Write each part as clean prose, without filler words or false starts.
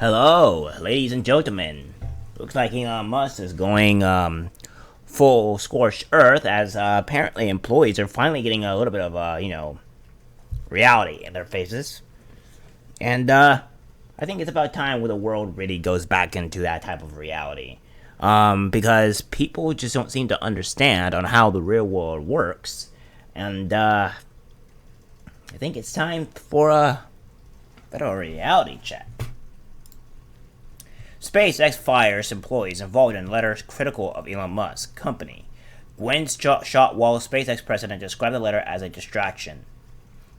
Hello, ladies and gentlemen. Looks like Elon Musk is going full scorched earth as apparently employees are finally getting a little bit of reality in their faces, and I think it's about time where the world really goes back into that type of reality, because people just don't seem to understand on how the real world works, and I think it's time for a better reality check. SpaceX fires employees involved in letters critical of Elon Musk company. Gwen Shotwell, SpaceX president, described the letter as a distraction.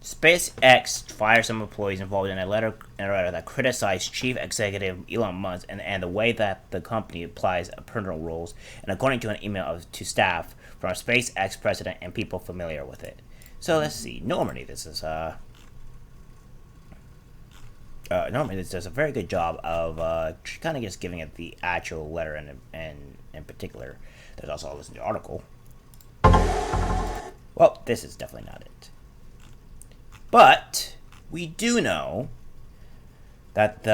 SpaceX fires some employees involved in a letter that criticized Chief Executive Elon Musk and the way that the company applies parental rules, and according to an email to staff from SpaceX president and people familiar with it. So let's see. Normally this does a very good job of kind of just giving it the actual letter and in particular. There's also a listening to article. Well, this is definitely not it. But we do know that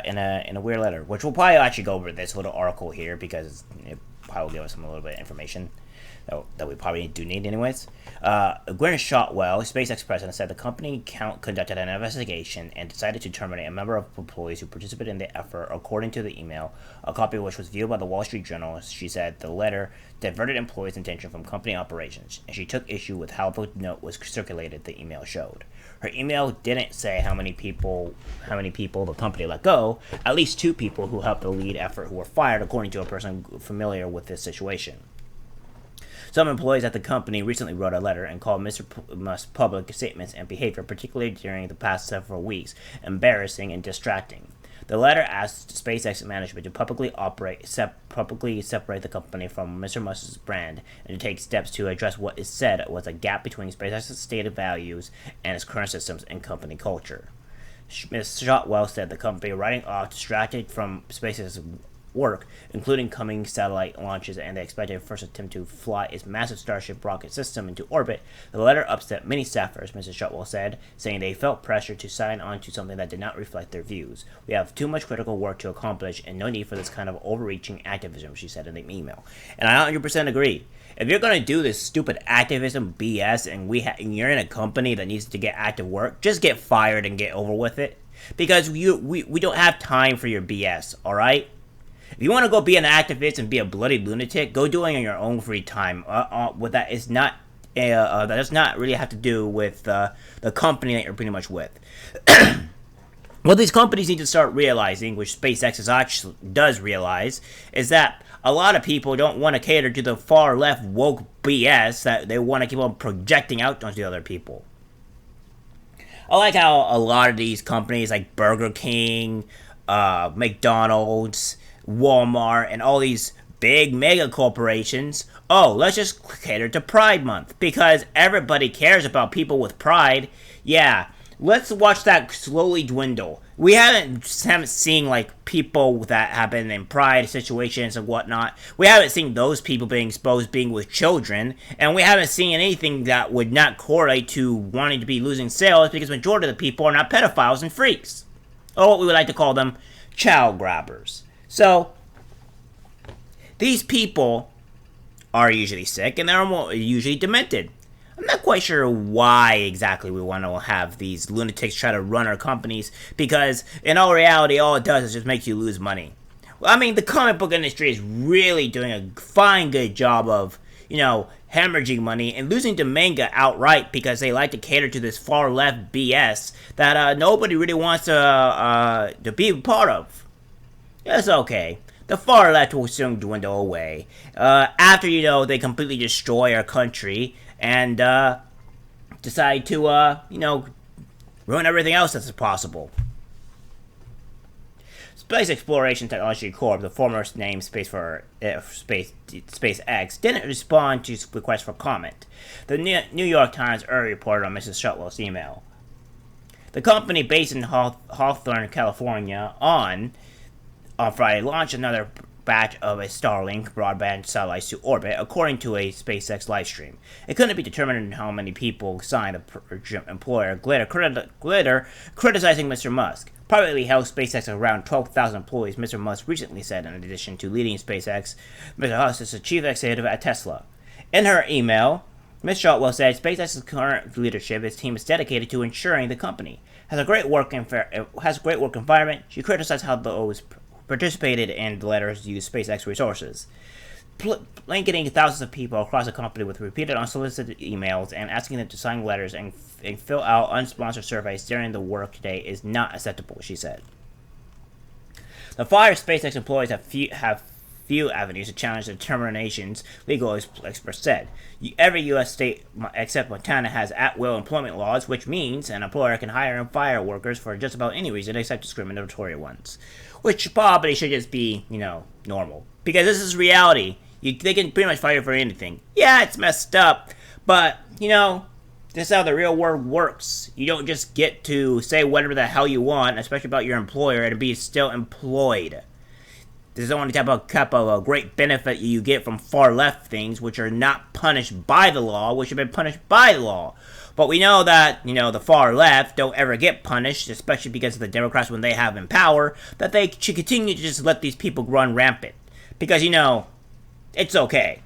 in a weird letter, which we'll probably actually go over this little article here because it probably will give us a little bit of information that we probably do need anyways. Gwen Shotwell, SpaceX president, said the company conducted an investigation and decided to terminate a member of employees who participated in the effort, according to the email, a copy of which was viewed by the Wall Street Journal. She said the letter diverted employees' attention from company operations, and she took issue with how the note was circulated, the email showed. Her email didn't say how many people the company let go. At least 2 people who helped the lead effort who were fired, according to a person familiar with this situation. Some employees at the company recently wrote a letter and called Mr. Musk's public statements and behavior, particularly during the past several weeks, embarrassing and distracting. The letter asked SpaceX management to publicly separate the company from Mr. Musk's brand and to take steps to address what is said was a gap between SpaceX's stated values and its current systems and company culture. Ms. Shotwell said the company, writing off distracted from SpaceX's work, including coming satellite launches and the expected first attempt to fly its massive Starship rocket system into orbit. The letter upset many staffers, Mrs. Shotwell said, saying they felt pressure to sign on to something that did not reflect their views. We have too much critical work to accomplish and no need for this kind of overreaching activism, she said in the email. And I 100% agree. If you're going to do this stupid activism BS and you're in a company that needs to get active work, just get fired and get over with it. Because we don't have time for your BS, alright? If you want to go be an activist and be a bloody lunatic, go do it in your own free time. With that is not that does not really have to do with the company that you're pretty much with. What these companies need to start realizing, which SpaceX actually does realize, is that a lot of people don't want to cater to the far left woke BS that they want to keep on projecting out onto other people. I like how a lot of these companies like Burger King, McDonald's, Walmart, and all these big mega corporations, let's just cater to Pride Month because everybody cares about people with pride. Yeah, let's watch that slowly dwindle. We haven't seen like people that have been in pride situations and whatnot. We haven't seen those people being exposed being with children, and we haven't seen anything that would not correlate to wanting to be losing sales because the majority of the people are not pedophiles and freaks, or what we would like to call them, child grabbers. So, these people are usually sick and they're usually demented. I'm not quite sure why exactly we want to have these lunatics try to run our companies because, in all reality, all it does is just make you lose money. Well, I mean, the comic book industry is really doing a fine, good job of, hemorrhaging money and losing to manga outright because they like to cater to this far left BS that nobody really wants to be a part of. It's okay. The far left will soon dwindle away. After, they completely destroy our country and decide to, ruin everything else that's possible. Space Exploration Technology Corp., the former name SpaceX, didn't respond to requests for comment. The New York Times earlier reported on Mrs. Shotwell's email. The company, based in Hawthorne, California, on Friday, launched another batch of a Starlink broadband satellites to orbit, according to a SpaceX livestream. It couldn't be determined how many people signed the employer Glitter criticizing Mr. Musk. Privately held SpaceX around 12,000 employees, Mr. Musk recently said, in addition to leading SpaceX, Mr. Musk is the chief executive at Tesla. In her email, Ms. Shotwell said SpaceX's current leadership, its team is dedicated to ensuring the company has a great work environment. She criticized how those participated in the letters used SpaceX resources, blanketing thousands of people across the company with repeated unsolicited emails and asking them to sign letters and fill out unsponsored surveys during the workday is not acceptable, she said. The fired SpaceX employees have few avenues to challenge the determinations, legal experts said. Every U.S. state except Montana has at-will employment laws, which means an employer can hire and fire workers for just about any reason except discriminatory ones. Which probably should just be, normal. Because this is reality. They can pretty much fire you for anything. Yeah, it's messed up, but, this is how the real world works. You don't just get to say whatever the hell you want, especially about your employer, and be still employed. This is the only type of great benefit you get from far left things, which are not punished by the law, which have been punished by the law. But we know that, the far left don't ever get punished, especially because of the Democrats when they have in power, that they should continue to just let these people run rampant. Because, it's okay.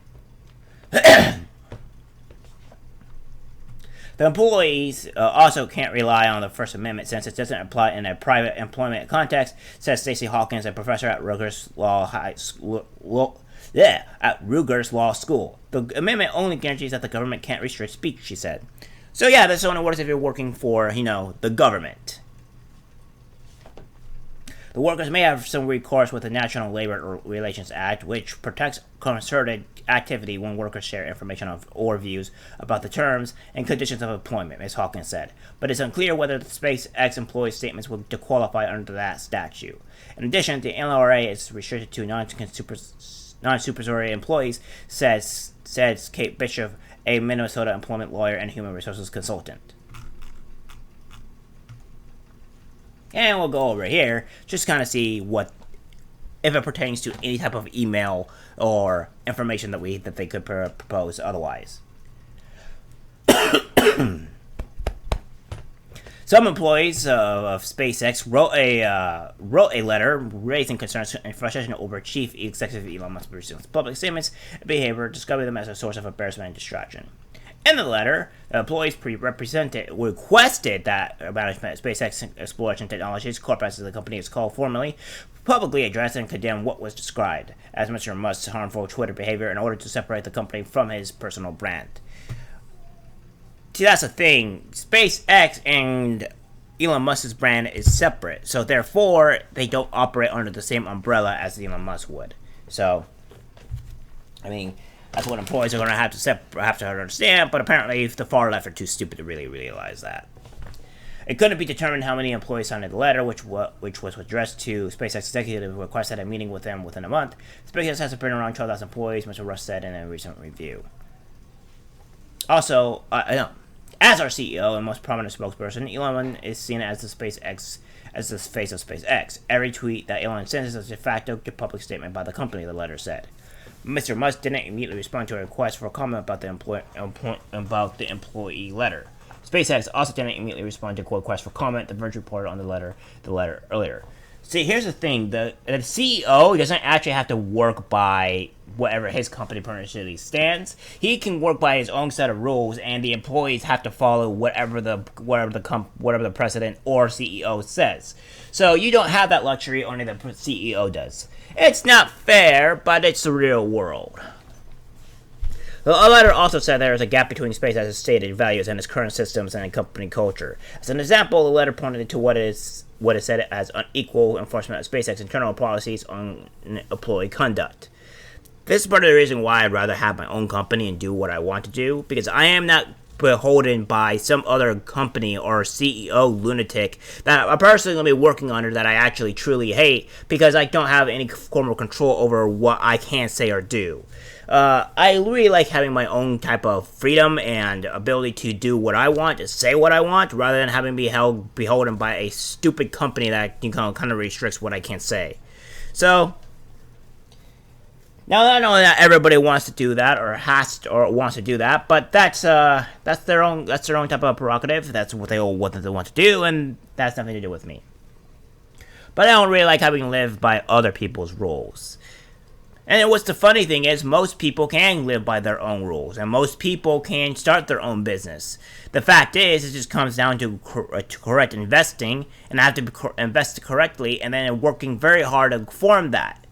The employees also can't rely on the First Amendment since it doesn't apply in a private employment context, says Stacey Hawkins, a professor at Rutgers Law School. The amendment only guarantees that the government can't restrict speech, she said. So yeah, this only works if you're working for, the government. The workers may have some recourse with the National Labor Relations Act, which protects concerted activity when workers share information or views about the terms and conditions of employment, Ms. Hawkins said. But it's unclear whether the SpaceX employees' statements will qualify under that statute. In addition, the NLRA is restricted to non-supervisory employees, says Kate Bishop, a Minnesota employment lawyer and human resources consultant. And we'll go over here, just kind of see if it pertains to any type of email or information that they could propose otherwise. Some employees of SpaceX wrote a letter raising concerns and frustration over Chief Executive Elon Musk's public statements and behavior, describing them as a source of embarrassment and distraction. In the letter, employees requested that management of SpaceX Exploration Technologies, Corp. As the company is called formally, publicly address and condemn what was described as Mr. Musk's harmful Twitter behavior in order to separate the company from his personal brand. See, that's the thing. SpaceX and Elon Musk's brand is separate, so therefore they don't operate under the same umbrella as Elon Musk would. So, that's what employees are going to have to understand, but apparently the far left are too stupid to really realize that. It couldn't be determined how many employees signed the letter, which was addressed to SpaceX executive who requested a meeting with them within a month. SpaceX has been around 12,000 employees, Mr. Russ said in a recent review. Also, as our CEO and most prominent spokesperson, Elon is seen as the face of SpaceX. Every tweet that Elon sends is a de facto public statement by the company, the letter said. Mr. Musk didn't immediately respond to a request for a comment about the employee letter. SpaceX also didn't immediately respond to a request for comment. The Verge reported on the letter earlier. See, here's the thing: the CEO doesn't actually have to work by whatever his company permanently stands. He can work by his own set of rules, and the employees have to follow whatever the president or CEO says. So you don't have that luxury; only the CEO does. It's not fair, but it's the real world. The letter also said there is a gap between SpaceX's stated values and its current systems and company culture. As an example, the letter pointed to what is said as unequal enforcement of SpaceX internal policies on employee conduct. This is part of the reason why I'd rather have my own company and do what I want to do, because I am not beholden by some other company or CEO lunatic that I'm personally going to be working under that I actually truly hate, because I don't have any form of control over what I can say or do. I really like having my own type of freedom and ability to do what I want, to say what I want, rather than having be beholden by a stupid company that kind of restricts what I can say. So, Now, I know that everybody wants to do that, or has to, or wants to do that, but that's their own type of prerogative. That's what they want to do, and that's nothing to do with me. But I don't really like having to live by other people's rules. And what's the funny thing is, most people can live by their own rules, and most people can start their own business. The fact is, it just comes down to correct investing, and I have to invest correctly, and then working very hard to form that.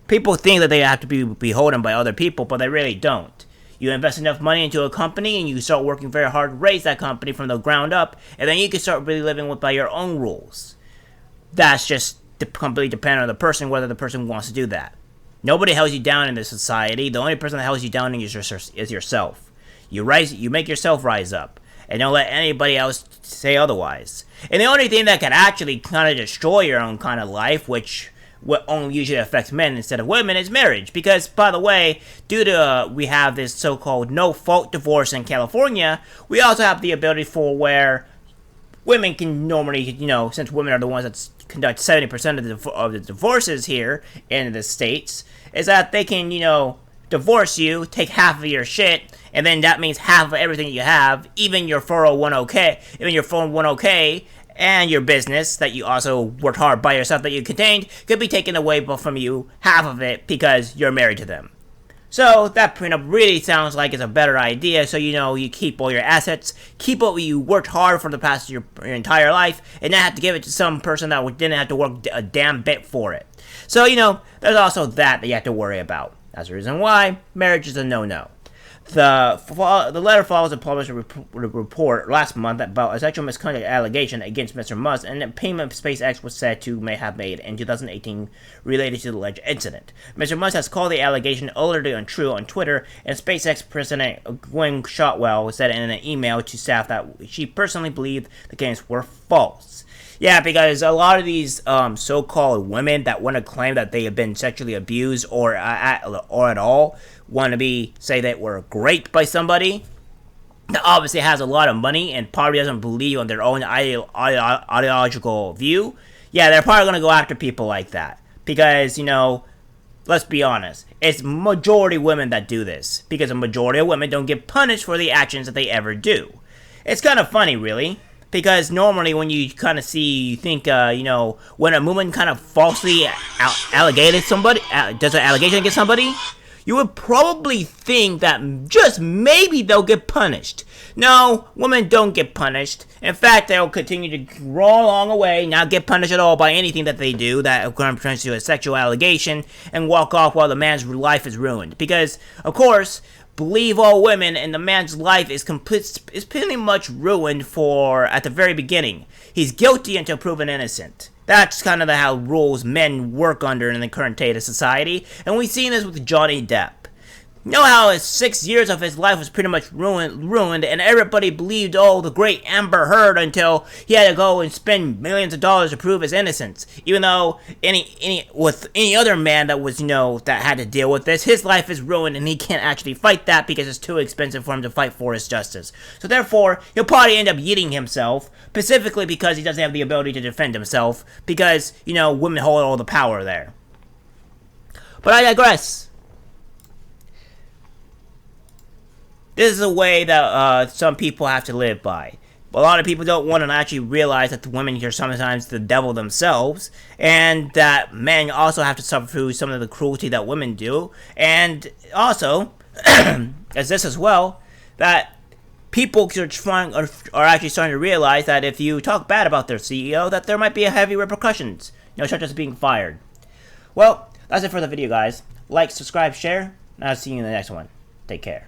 People think that they have to be beholden by other people, but they really don't. You invest enough money into a company, and you start working very hard to raise that company from the ground up, and then you can start really living by your own rules. That's just completely dependent on the person, whether the person wants to do that. Nobody holds you down in this society. The only person that holds you down is yourself. You make yourself rise up, and don't let anybody else say otherwise. And the only thing that can actually kind of destroy your own kind of life, which only usually affects men instead of women, is marriage. Because, by the way, due to we have this so-called no-fault divorce in California, we also have the ability for where women can normally, since women are the ones that conduct 70% of the divorces here in the States, is that they can, divorce you, take half of your shit, and then that means half of everything you have, even your 401k, and your business that you also worked hard by yourself that you contained, could be taken away from you, half of it, because you're married to them. So that prenup really sounds like it's a better idea, so you keep all your assets, keep what you worked hard for the past your entire life, and not have to give it to some person that didn't have to work a damn bit for it. So, there's also that you have to worry about. That's the reason why marriage is a no-no. The letter follows a published report last month about a sexual misconduct allegation against Mr. Musk, and a payment SpaceX was said to may have made in 2018 related to the alleged incident. Mr. Musk has called the allegation utterly untrue on Twitter, and SpaceX President Gwynne Shotwell said in an email to staff that she personally believed the claims were false. Yeah, because a lot of these so-called women that want to claim that they have been sexually abused or at all want to say that were raped by somebody that obviously has a lot of money and probably doesn't believe on their own ideological view. Yeah, they're probably going to go after people like that because, let's be honest, it's majority women that do this because a majority of women don't get punished for the actions that they ever do. It's kind of funny, really. Because normally when you kind of think, when a woman kind of falsely does an allegation against somebody, you would probably think that just maybe they'll get punished. No, women don't get punished. In fact, they'll continue to roll along away, not get punished at all by anything that they do that comes to a sexual allegation, and walk off while the man's life is ruined. Because, of course, believe all women, and the man's life is pretty much ruined at the very beginning. He's guilty until proven innocent. That's kind of how rules men work under in the current state of society, and we've seen this with Johnny Depp. You know how 6 years of his life was pretty much ruined, and everybody believed, the great Amber Heard, until he had to go and spend millions of dollars to prove his innocence. Even though any other man that was, that had to deal with this, his life is ruined, and he can't actually fight that because it's too expensive for him to fight for his justice. So therefore, he'll probably end up yeeting himself, specifically because he doesn't have the ability to defend himself, because, women hold all the power there. But I digress. This is a way that some people have to live by. A lot of people don't want to actually realize that the women are sometimes the devil themselves, and that men also have to suffer through some of the cruelty that women do. And also, as this as well, that people are actually starting to realize that if you talk bad about their CEO, that there might be heavy repercussions, such as being fired. Well, that's it for the video, guys. Like, subscribe, share, and I'll see you in the next one. Take care.